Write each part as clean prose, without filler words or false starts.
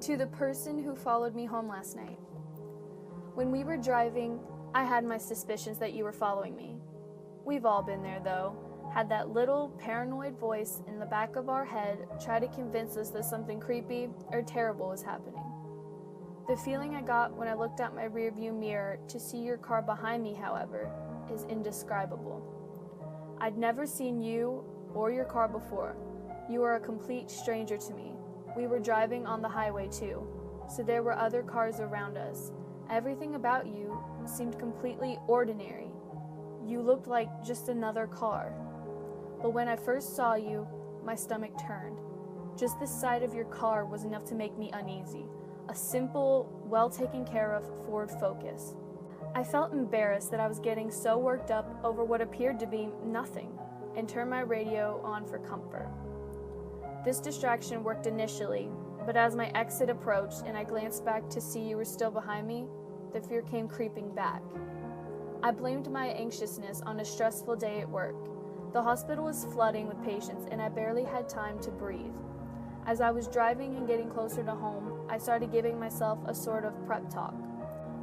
To the person who followed me home last night. When we were driving, I had my suspicions that you were following me. We've all been there, though. Had that little paranoid voice in the back of our head try to convince us that something creepy or terrible was happening. The feeling I got when I looked out my rearview mirror to see your car behind me, however, is indescribable. I'd never seen you or your car before. You are a complete stranger to me. We were driving on the highway too, so there were other cars around us. Everything about you seemed completely ordinary. You looked like just another car. But when I first saw you, my stomach turned. Just the sight of your car was enough to make me uneasy. A simple, well taken care of Ford Focus. I felt embarrassed that I was getting so worked up over what appeared to be nothing, and turned my radio on for comfort. This distraction worked initially, but as my exit approached and I glanced back to see you were still behind me, the fear came creeping back. I blamed my anxiousness on a stressful day at work. The hospital was flooding with patients and I barely had time to breathe. As I was driving and getting closer to home, I started giving myself a sort of prep talk.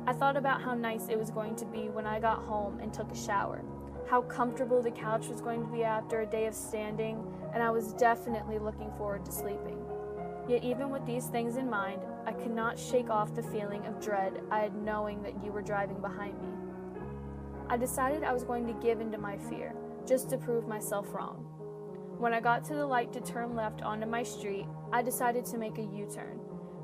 I thought about how nice it was going to be when I got home and took a shower, how comfortable the couch was going to be after a day of standing, and I was definitely looking forward to sleeping. Yet even with these things in mind, I could not shake off the feeling of dread I had knowing that you were driving behind me. I decided I was going to give in to my fear, just to prove myself wrong. When I got to the light to turn left onto my street, I decided to make a U-turn.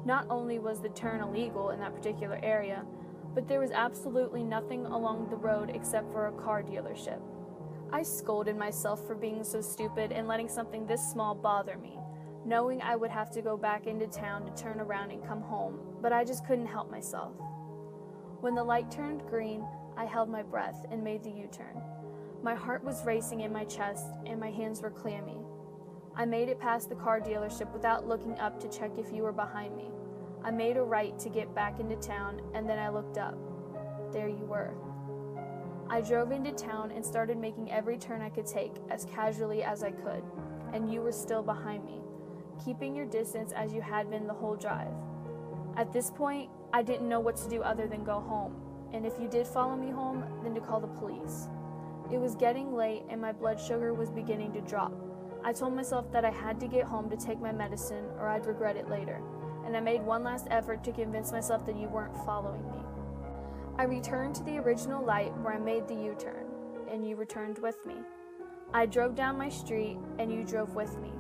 Not only was the turn illegal in that particular area, but there was absolutely nothing along the road except for a car dealership. I scolded myself for being so stupid and letting something this small bother me, knowing I would have to go back into town to turn around and come home, but I just couldn't help myself. When the light turned green, I held my breath and made the U-turn. My heart was racing in my chest and my hands were clammy. I made it past the car dealership without looking up to check if you were behind me. I made a right to get back into town and then I looked up. There you were. I drove into town and started making every turn I could take as casually as I could, and you were still behind me, keeping your distance as you had been the whole drive. At this point, I didn't know what to do other than go home, and if you did follow me home, then to call the police. It was getting late and my blood sugar was beginning to drop. I told myself that I had to get home to take my medicine or I'd regret it later, and I made one last effort to convince myself that you weren't following me. I returned to the original light where I made the U-turn, and you returned with me. I drove down my street, and you drove with me.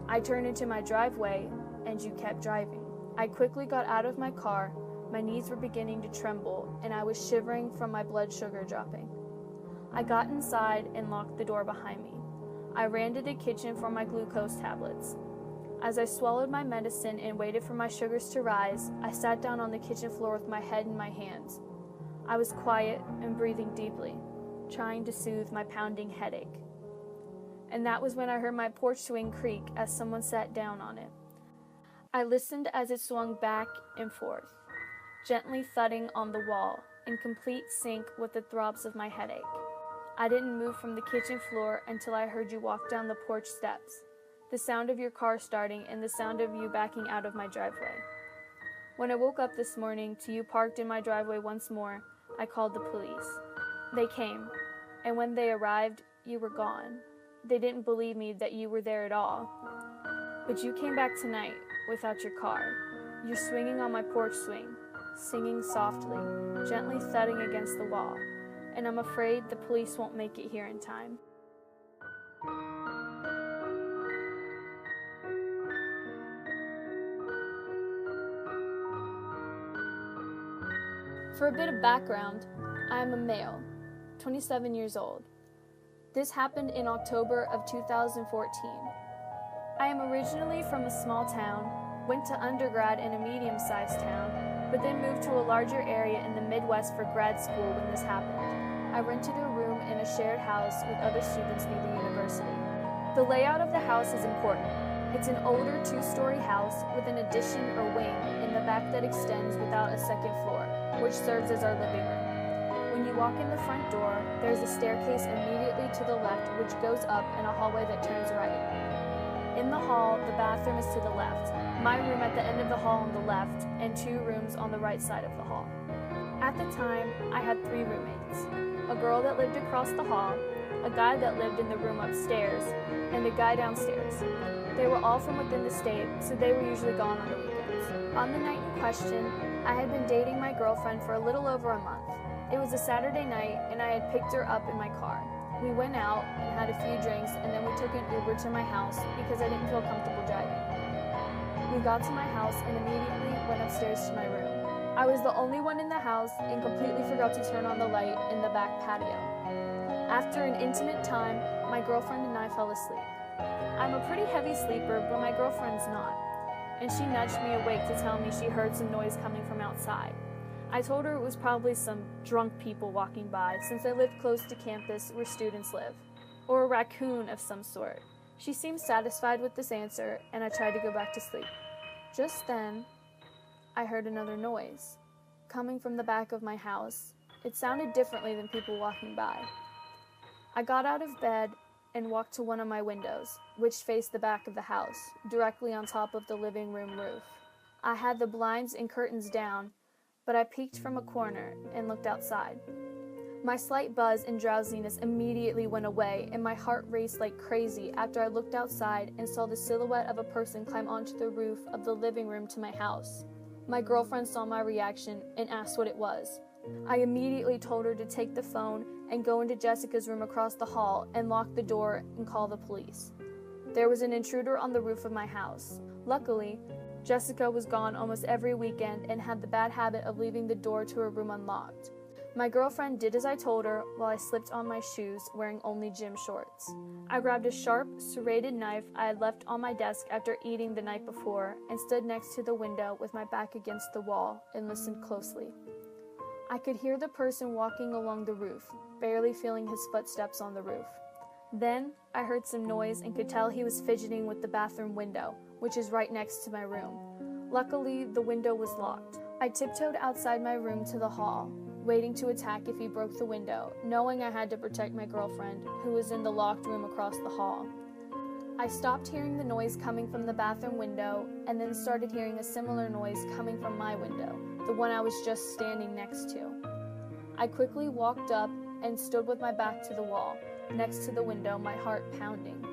I turned into my driveway, and you kept driving. I quickly got out of my car, my knees were beginning to tremble, and I was shivering from my blood sugar dropping. I got inside and locked the door behind me. I ran to the kitchen for my glucose tablets. As I swallowed my medicine and waited for my sugars to rise, I sat down on the kitchen floor with my head in my hands. I was quiet and breathing deeply, trying to soothe my pounding headache. And that was when I heard my porch swing creak as someone sat down on it. I listened as it swung back and forth, gently thudding on the wall, in complete sync with the throbs of my headache. I didn't move from the kitchen floor until I heard you walk down the porch steps, the sound of your car starting and the sound of you backing out of my driveway. When I woke up this morning to you parked in my driveway once more, I called the police. They came, and when they arrived, you were gone. They didn't believe me that you were there at all. But you came back tonight without your car. You're swinging on my porch swing, singing softly, gently thudding against the wall, and I'm afraid the police won't make it here in time. For a bit of background, I am a male, 27 years old. This happened in October of 2014. I am originally from a small town, went to undergrad in a medium-sized town, but then moved to a larger area in the Midwest for grad school when this happened. I rented a room in a shared house with other students near the university. The layout of the house is important. It's an older 2-story house with an addition or wing in the back that extends without a second floor, which serves as our living room. When you walk in the front door, there's a staircase immediately to the left which goes up and a hallway that turns right. In the hall, the bathroom is to the left, my room at the end of the hall on the left, and 2 rooms on the right side of the hall. At the time, I had 3 roommates, a girl that lived across the hall, a guy that lived in the room upstairs, and a guy downstairs. They were all from within the state, so they were usually gone on the weekends. On the night in question, I had been dating my girlfriend for a little over a month. It was a Saturday night, and I had picked her up in my car. We went out and had a few drinks, and then we took an Uber to my house because I didn't feel comfortable driving. We got to my house and immediately went upstairs to my room. I was the only one in the house and completely forgot to turn on the light in the back patio. After an intimate time, my girlfriend and I fell asleep. I'm a pretty heavy sleeper, but my girlfriend's not, and she nudged me awake to tell me she heard some noise coming from outside. I told her it was probably some drunk people walking by, since I lived close to campus where students live, or a raccoon of some sort. She seemed satisfied with this answer, and I tried to go back to sleep. Just then, I heard another noise, coming from the back of my house. It sounded differently than people walking by. I got out of bed and walked to one of my windows, which faced the back of the house, directly on top of the living room roof. I had the blinds and curtains down, but I peeked from a corner and looked outside. My slight buzz and drowsiness immediately went away, and my heart raced like crazy after I looked outside and saw the silhouette of a person climb onto the roof of the living room to my house. My girlfriend saw my reaction and asked what it was. I immediately told her to take the phone and go into Jessica's room across the hall and lock the door and call the police. There was an intruder on the roof of my house. Luckily, Jessica was gone almost every weekend and had the bad habit of leaving the door to her room unlocked. My girlfriend did as I told her while I slipped on my shoes, wearing only gym shorts. I grabbed a sharp, serrated knife I had left on my desk after eating the night before and stood next to the window with my back against the wall and listened closely. I could hear the person walking along the roof, barely feeling his footsteps on the roof. Then, I heard some noise and could tell he was fidgeting with the bathroom window, which is right next to my room. Luckily, the window was locked. I tiptoed outside my room to the hall, waiting to attack if he broke the window, knowing I had to protect my girlfriend, who was in the locked room across the hall. I stopped hearing the noise coming from the bathroom window and then started hearing a similar noise coming from my window, the one I was just standing next to. I quickly walked up and stood with my back to the wall, next to the window, my heart pounding.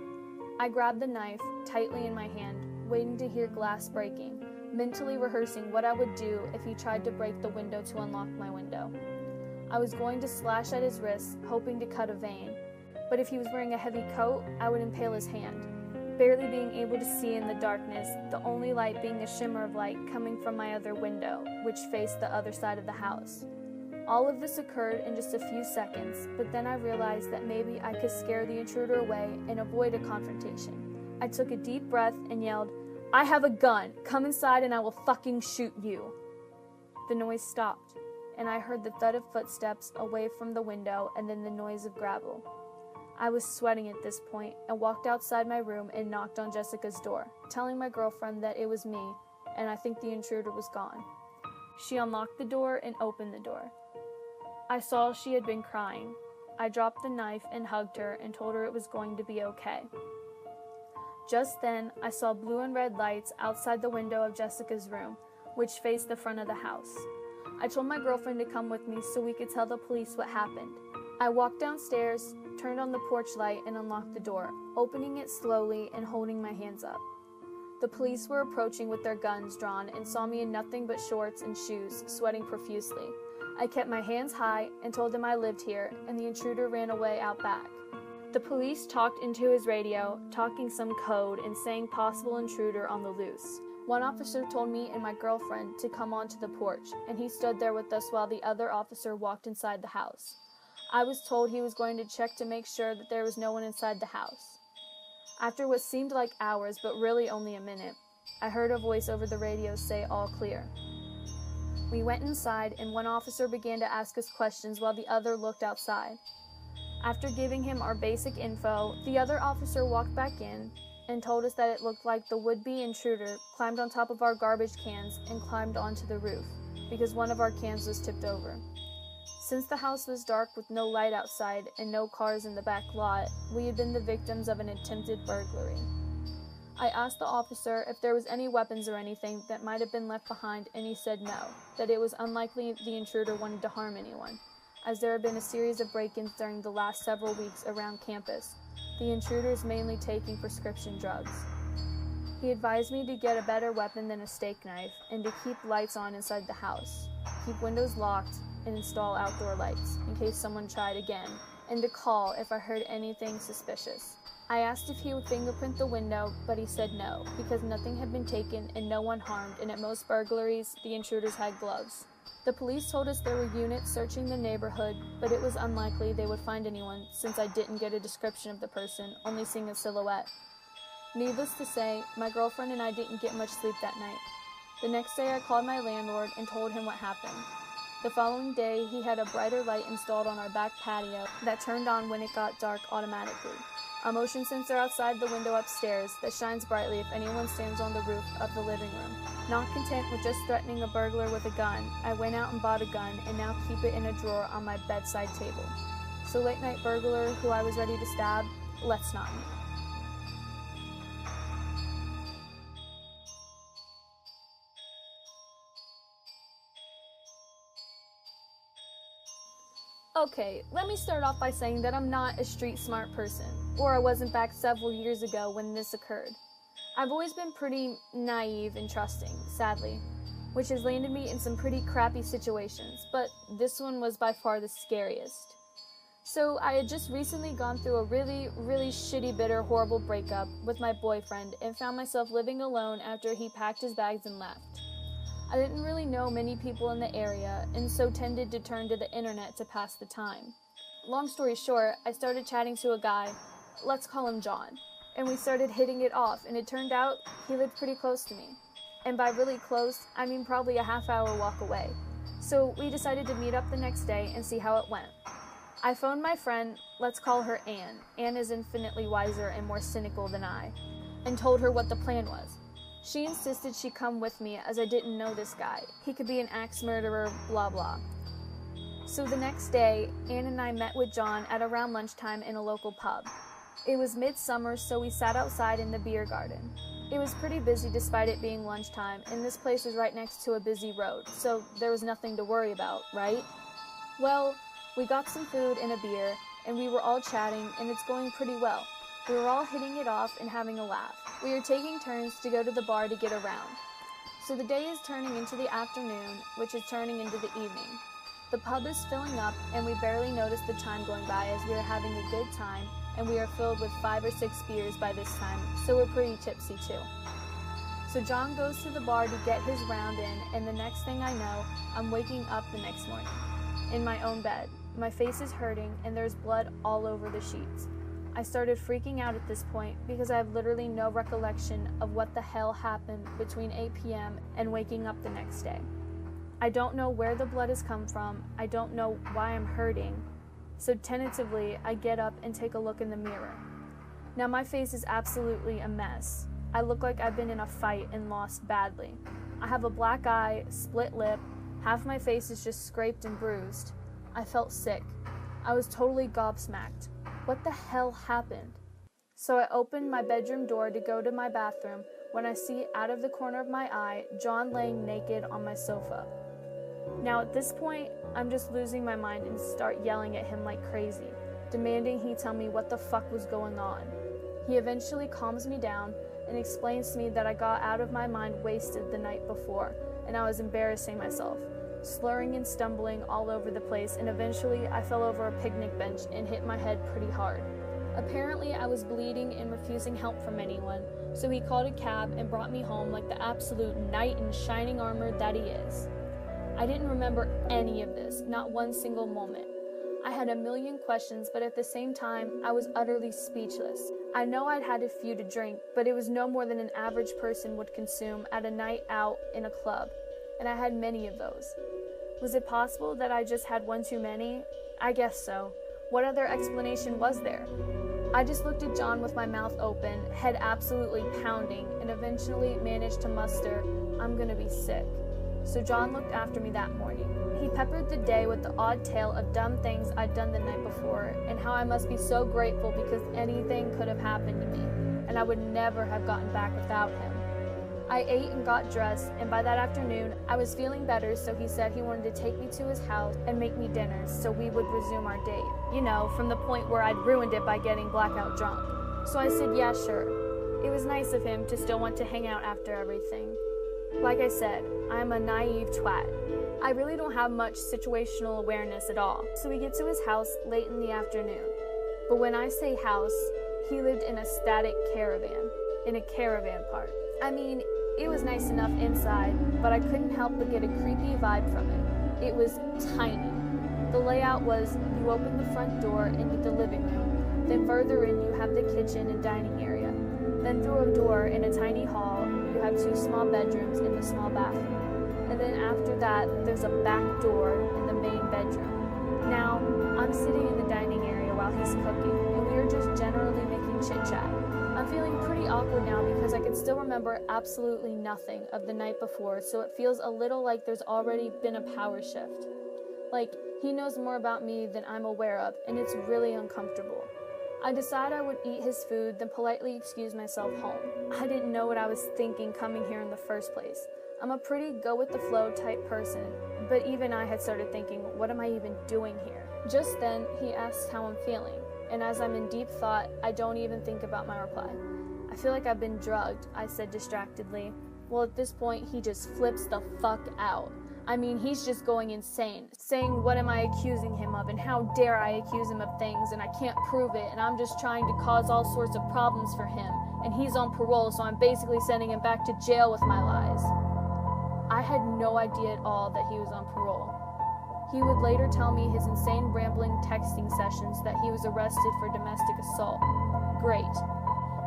I grabbed the knife tightly in my hand, waiting to hear glass breaking, mentally rehearsing what I would do if he tried to break the window to unlock my window. I was going to slash at his wrist, hoping to cut a vein, but if he was wearing a heavy coat, I would impale his hand, barely being able to see in the darkness, the only light being a shimmer of light coming from my other window, which faced the other side of the house. All of this occurred in just a few seconds, but then I realized that maybe I could scare the intruder away and avoid a confrontation. I took a deep breath and yelled, "I have a gun! Come inside and I will fucking shoot you!" The noise stopped, and I heard the thud of footsteps away from the window and then the noise of gravel. I was sweating at this point and walked outside my room and knocked on Jessica's door, telling my girlfriend that it was me and I think the intruder was gone. She unlocked the door and opened the door. I saw she had been crying. I dropped the knife and hugged her and told her it was going to be okay. Just then, I saw blue and red lights outside the window of Jessica's room, which faced the front of the house. I told my girlfriend to come with me so we could tell the police what happened. I walked downstairs, turned on the porch light, and unlocked the door, opening it slowly and holding my hands up. The police were approaching with their guns drawn and saw me in nothing but shorts and shoes, sweating profusely. I kept my hands high and told them I lived here, and the intruder ran away out back. The police talked into his radio, talking some code and saying possible intruder on the loose. One officer told me and my girlfriend to come onto the porch, and he stood there with us while the other officer walked inside the house. I was told he was going to check to make sure that there was no one inside the house. After what seemed like hours, but really only a minute, I heard a voice over the radio say all clear. We went inside, and one officer began to ask us questions while the other looked outside. After giving him our basic info, the other officer walked back in and told us that it looked like the would-be intruder climbed on top of our garbage cans and climbed onto the roof, because one of our cans was tipped over. Since the house was dark with no light outside and no cars in the back lot, we had been the victims of an attempted burglary. I asked the officer if there was any weapons or anything that might have been left behind, and he said no, that it was unlikely the intruder wanted to harm anyone, as there had been a series of break-ins during the last several weeks around campus, the intruders mainly taking prescription drugs. He advised me to get a better weapon than a steak knife, and to keep lights on inside the house, keep windows locked, and install outdoor lights, in case someone tried again, and to call if I heard anything suspicious. I asked if he would fingerprint the window, but he said no, because nothing had been taken and no one harmed, and at most burglaries, the intruders had gloves. The police told us there were units searching the neighborhood, but it was unlikely they would find anyone since I didn't get a description of the person, only seeing a silhouette. Needless to say, my girlfriend and I didn't get much sleep that night. The next day I called my landlord and told him what happened. The following day, he had a brighter light installed on our back patio that turned on when it got dark automatically. A motion sensor outside the window upstairs that shines brightly if anyone stands on the roof of the living room. Not content with just threatening a burglar with a gun, I went out and bought a gun and now keep it in a drawer on my bedside table. So late night burglar who I was ready to stab, let's not meet. Okay, let me start off by saying that I'm not a street smart person, or I wasn't back several years ago when this occurred. I've always been pretty naive and trusting, sadly, which has landed me in some pretty crappy situations, but this one was by far the scariest. So I had just recently gone through a really shitty, bitter, horrible breakup with my boyfriend and found myself living alone after he packed his bags and left. I didn't really know many people in the area, and so tended to turn to the internet to pass the time. Long story short, I started chatting to a guy, let's call him John, and we started hitting it off, and it turned out he lived pretty close to me. And by really close, I mean probably a half-hour walk away. So we decided to meet up the next day and see how it went. I phoned my friend, let's call her Anne. Anne is infinitely wiser and more cynical than I, and told her what the plan was. She insisted she come with me as I didn't know this guy. He could be an axe murderer, blah blah. So the next day, Anne and I met with John at around lunchtime in a local pub. It was midsummer, so we sat outside in the beer garden. It was pretty busy despite it being lunchtime, and this place was right next to a busy road, so there was nothing to worry about, right? Well, we got some food and a beer, and we were all chatting, and it's going pretty well. We were all hitting it off and having a laugh. We are taking turns to go to the bar to get around. So the day is turning into the afternoon, which is turning into the evening. The pub is filling up, and we barely notice the time going by as we are having a good time, and we are filled with 5 or 6 beers by this time, so we're pretty tipsy too. So John goes to the bar to get his round in, and the next thing I know, I'm waking up the next morning, in my own bed. My face is hurting, and there's blood all over the sheets. I started freaking out at this point because I have literally no recollection of what the hell happened between 8 p.m. and waking up the next day. I don't know where the blood has come from, I don't know why I'm hurting, so tentatively I get up and take a look in the mirror. Now my face is absolutely a mess. I look like I've been in a fight and lost badly. I have a black eye, split lip, half my face is just scraped and bruised. I felt sick. I was totally gobsmacked. What the hell happened? So I opened my bedroom door to go to my bathroom when I see out of the corner of my eye John laying naked on my sofa. Now at this point, I'm just losing my mind and start yelling at him like crazy, demanding he tell me what the fuck was going on. He eventually calms me down and explains to me that I got out of my mind wasted the night before and I was embarrassing myself, slurring and stumbling all over the place, and eventually I fell over a picnic bench and hit my head pretty hard. Apparently I was bleeding and refusing help from anyone, so he called a cab and brought me home like the absolute knight in shining armor that he is. I didn't remember any of this, not one single moment. I had a million questions, but at the same time, I was utterly speechless. I know I'd had a few to drink, but it was no more than an average person would consume at a night out in a club, and I had many of those. Was it possible that I just had one too many? I guess so. What other explanation was there? I just looked at John with my mouth open, head absolutely pounding, and eventually managed to muster, I'm gonna be sick. So John looked after me that morning. He peppered the day with the odd tale of dumb things I'd done the night before, and how I must be so grateful because anything could have happened to me. and I would never have gotten back without him. I ate and got dressed, and by that afternoon, I was feeling better, so he said he wanted to take me to his house and make me dinner so we would resume our date. You know, from the point where I'd ruined it by getting blackout drunk. So I said, yeah, sure. It was nice of him to still want to hang out after everything. Like I said, I'm a naive twat. I really don't have much situational awareness at all. So we get to his house late in the afternoon. But when I say house, he lived in a static caravan, in a caravan park. I mean, it was nice enough inside, but I couldn't help but get a creepy vibe from it. It was tiny. The layout was, you open the front door into the living room, then further in you have the kitchen and dining area. Then through a door in a tiny hall, you have 2 small bedrooms and a small bathroom. And then after that, there's a back door in the main bedroom. Now, I'm sitting in the dining area while he's cooking, and we are just generally making chit-chat. I'm feeling pretty awkward now because I can still remember absolutely nothing of the night before, so it feels a little like there's already been a power shift. Like, he knows more about me than I'm aware of, and it's really uncomfortable. I decide I would eat his food, then politely excuse myself home. I didn't know what I was thinking coming here in the first place. I'm a pretty go-with-the-flow type person, but even I had started thinking, what am I even doing here? Just then, he asks how I'm feeling, and as I'm in deep thought, I don't even think about my reply. I feel like I've been drugged, I said distractedly. Well, at this point, he just flips the fuck out. I mean, he's just going insane, saying what am I accusing him of, and how dare I accuse him of things, and I can't prove it, and I'm just trying to cause all sorts of problems for him, and he's on parole, so I'm basically sending him back to jail with my lies. I had no idea at all that he was on parole. He would later tell me his insane rambling texting sessions that he was arrested for domestic assault. Great.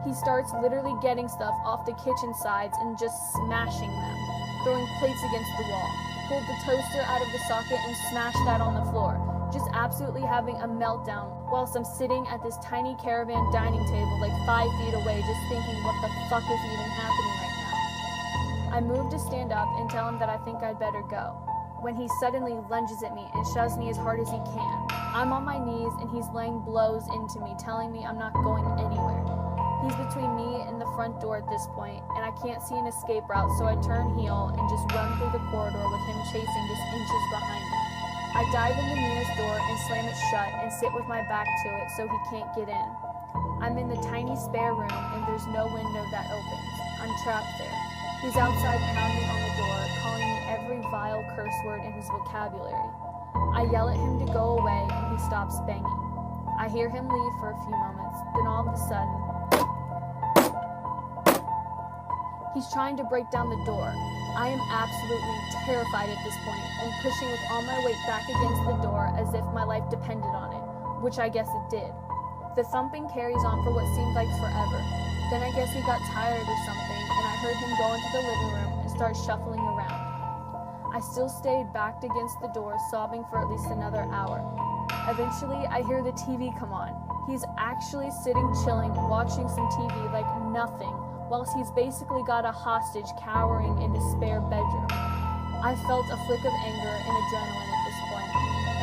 He starts literally getting stuff off the kitchen sides and just smashing them, throwing plates against the wall, pulled the toaster out of the socket and smashed that on the floor, just absolutely having a meltdown whilst I'm sitting at this tiny caravan dining table like 5 feet away just thinking what the fuck is even happening right now. I move to stand up and tell him that I think I'd better go, when he suddenly lunges at me and shoves me as hard as he can. I'm on my knees and he's laying blows into me, telling me I'm not going anywhere. He's between me and the front door at this point, and I can't see an escape route, so I turn heel and just run through the corridor with him chasing just inches behind me. I dive in the nearest door and slam it shut and sit with my back to it so he can't get in. I'm in the tiny spare room and there's no window that opens. I'm trapped there. He's outside pounding on the door, calling me every vile curse word in his vocabulary. I yell at him to go away and he stops banging. I hear him leave for a few moments, then all of a sudden, he's trying to break down the door. I am absolutely terrified at this point and pushing with all my weight back against the door as if my life depended on it, which I guess it did. The thumping carries on for what seemed like forever. Then I guess he got tired or something, and I heard him go into the living room and start shuffling around. I still stayed backed against the door, sobbing for at least another hour. Eventually, I hear the TV come on. He's actually sitting chilling, watching some TV like nothing, whilst he's basically got a hostage cowering in his spare bedroom. I felt a flick of anger and adrenaline at this point,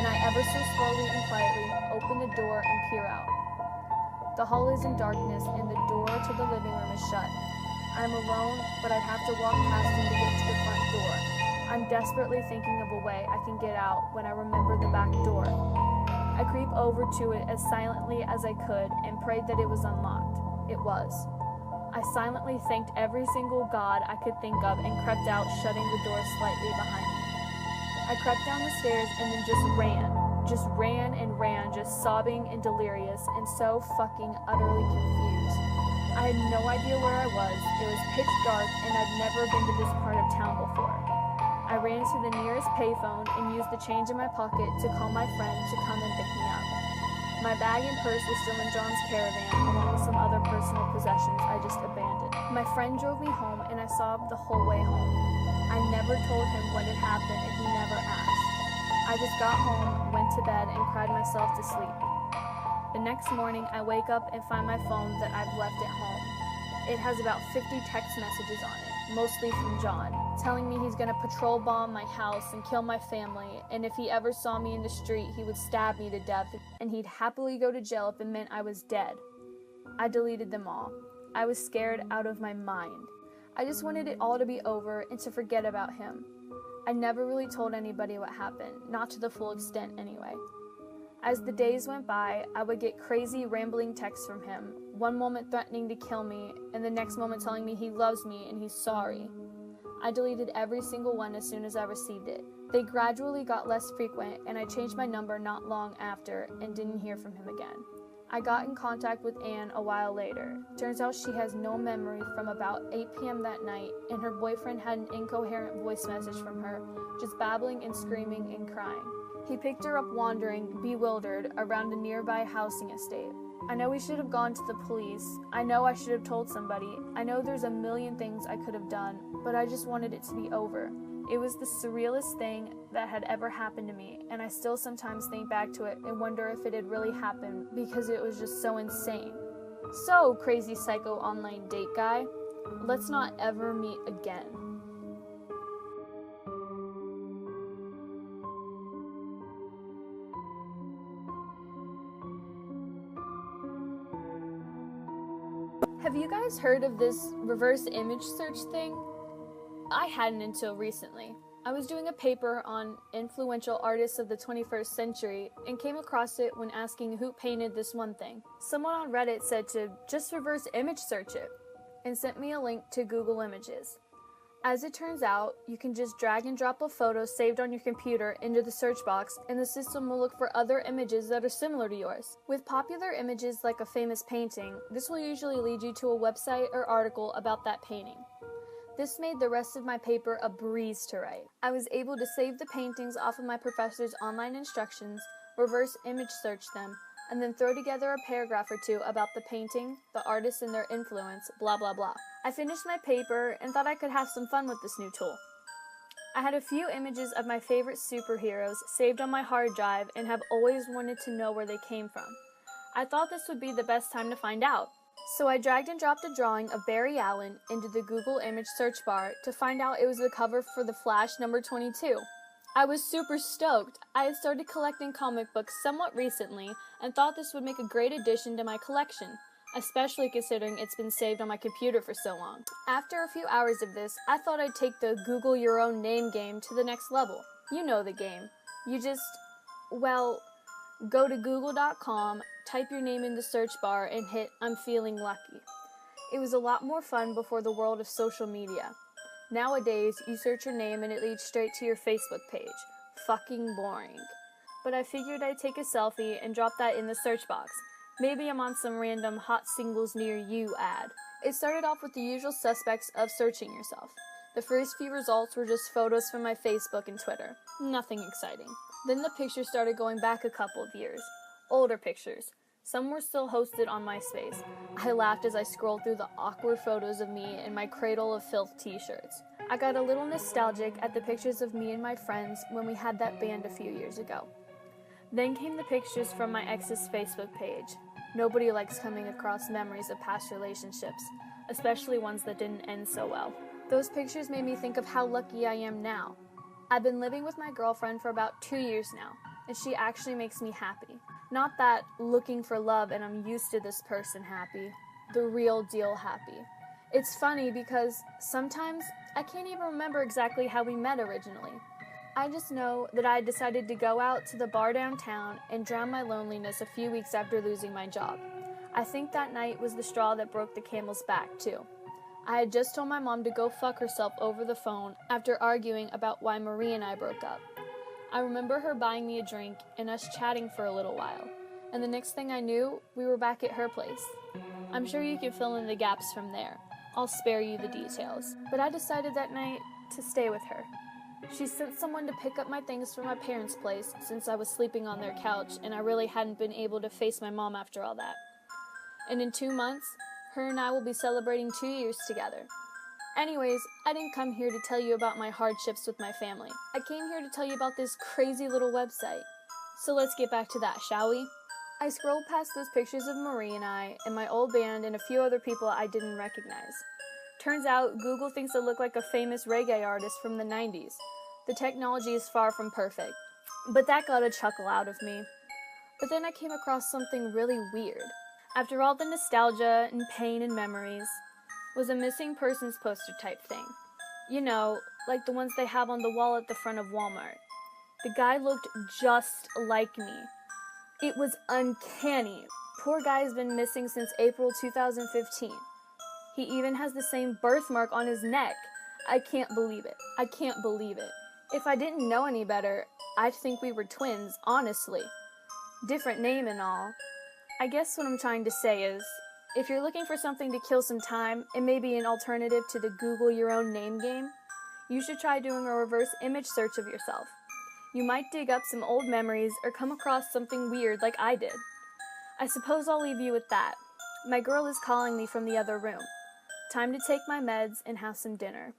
and I ever so slowly and quietly open the door and peer out. The hall is in darkness and the door to the living room is shut. I'm alone, but I'd have to walk past him to get to the front door. I'm desperately thinking of a way I can get out when I remember the back door. I creep over to it as silently as I could and prayed that it was unlocked. It was. I silently thanked every single god I could think of and crept out, shutting the door slightly behind me. I crept down the stairs and then just ran, just sobbing and delirious and so fucking utterly confused. I had no idea where I was. It was pitch dark and I'd never been to this part of town before. I ran to the nearest payphone and used the change in my pocket to call my friend to come and pick me up. My bag and purse was still in John's caravan, along with some other personal possessions I just abandoned. My friend drove me home and I sobbed the whole way home. I never told him what had happened and he never asked. I just got home, went to bed, and cried myself to sleep. The next morning, I wake up and find my phone that I've left at home. It has about 50 text messages on it, mostly from John, telling me he's going to patrol bomb my house and kill my family, and if he ever saw me in the street, he would stab me to death, and he'd happily go to jail if it meant I was dead. I deleted them all. I was scared out of my mind. I just wanted it all to be over and to forget about him. I never really told anybody what happened, not to the full extent anyway. As the days went by, I would get crazy rambling texts from him, one moment threatening to kill me, and the next moment telling me he loves me and he's sorry. I deleted every single one as soon as I received it. They gradually got less frequent, and I changed my number not long after and didn't hear from him again. I got in contact with Anne a while later. Turns out she has no memory from about 8 p.m. that night, and her boyfriend had an incoherent voice message from her, just babbling and screaming and crying. He picked her up wandering, bewildered, around a nearby housing estate. I know we should have gone to the police. I know I should have told somebody. I know there's a million things I could have done, but I just wanted it to be over. It was the surrealest thing that had ever happened to me, and I still sometimes think back to it and wonder if it had really happened because it was just so insane. So, crazy psycho online date guy, let's not ever meet again. Have you guys heard of this reverse image search thing? I hadn't until recently. I was doing a paper on influential artists of the 21st century and came across it when asking who painted this one thing. Someone on Reddit said to just reverse image search it and sent me a link to Google Images. As it turns out, you can just drag and drop a photo saved on your computer into the search box and the system will look for other images that are similar to yours. With popular images like a famous painting, this will usually lead you to a website or article about that painting. This made the rest of my paper a breeze to write. I was able to save the paintings off of my professor's online instructions, reverse image search them, and then throw together a paragraph or two about the painting, the artist and their influence, blah blah blah. I finished my paper and thought I could have some fun with this new tool. I had a few images of my favorite superheroes saved on my hard drive and have always wanted to know where they came from. I thought this would be the best time to find out. So I dragged and dropped a drawing of Barry Allen into the Google image search bar to find out it was the cover for The Flash number 22. I was super stoked. I had started collecting comic books somewhat recently and thought this would make a great addition to my collection, especially considering it's been saved on my computer for so long. After a few hours of this, I thought I'd take the Google your own name game to the next level. You know the game. You just, go to google.com, type your name in the search bar, and hit I'm feeling lucky. It was a lot more fun before the world of social media. Nowadays, you search your name and it leads straight to your Facebook page. Fucking boring. But I figured I'd take a selfie and drop that in the search box. Maybe I'm on some random hot singles near you ad. It started off with the usual suspects of searching yourself. The first few results were just photos from my Facebook and Twitter. Nothing exciting. Then the pictures started going back a couple of years. Older pictures. Some were still hosted on MySpace. I laughed as I scrolled through the awkward photos of me in my Cradle of Filth t-shirts. I got a little nostalgic at the pictures of me and my friends when we had that band a few years ago. Then came the pictures from my ex's Facebook page. Nobody likes coming across memories of past relationships, especially ones that didn't end so well. Those pictures made me think of how lucky I am now. I've been living with my girlfriend for about 2 years now, and she actually makes me happy. Not that looking for love and I'm used to this person happy, the real deal happy. It's funny because sometimes I can't even remember exactly how we met originally. I just know that I decided to go out to the bar downtown and drown my loneliness a few weeks after losing my job. I think that night was the straw that broke the camel's back, too. I had just told my mom to go fuck herself over the phone after arguing about why Marie and I broke up. I remember her buying me a drink and us chatting for a little while, and the next thing I knew, we were back at her place. I'm sure you can fill in the gaps from there. I'll spare you the details. But I decided that night to stay with her. She sent someone to pick up my things from my parents' place since I was sleeping on their couch and I really hadn't been able to face my mom after all that. And in 2 months, her and I will be celebrating 2 years together. Anyways, I didn't come here to tell you about my hardships with my family. I came here to tell you about this crazy little website. So let's get back to that, shall we? I scrolled past those pictures of Marie and I, and my old band, and a few other people I didn't recognize. Turns out, Google thinks I look like a famous reggae artist from the 90s. The technology is far from perfect, but that got a chuckle out of me. But then I came across something really weird. After all the nostalgia and pain and memories, was a missing persons poster type thing. You know, like the ones they have on the wall at the front of Walmart. The guy looked just like me. It was uncanny. Poor guy's been missing since April 2015. He even has the same birthmark on his neck. I can't believe it. I can't believe it. If I didn't know any better, I'd think we were twins, honestly. Different name and all. I guess what I'm trying to say is, if you're looking for something to kill some time, and maybe an alternative to the Google your own name game, you should try doing a reverse image search of yourself. You might dig up some old memories or come across something weird like I did. I suppose I'll leave you with that. My girl is calling me from the other room. Time to take my meds and have some dinner.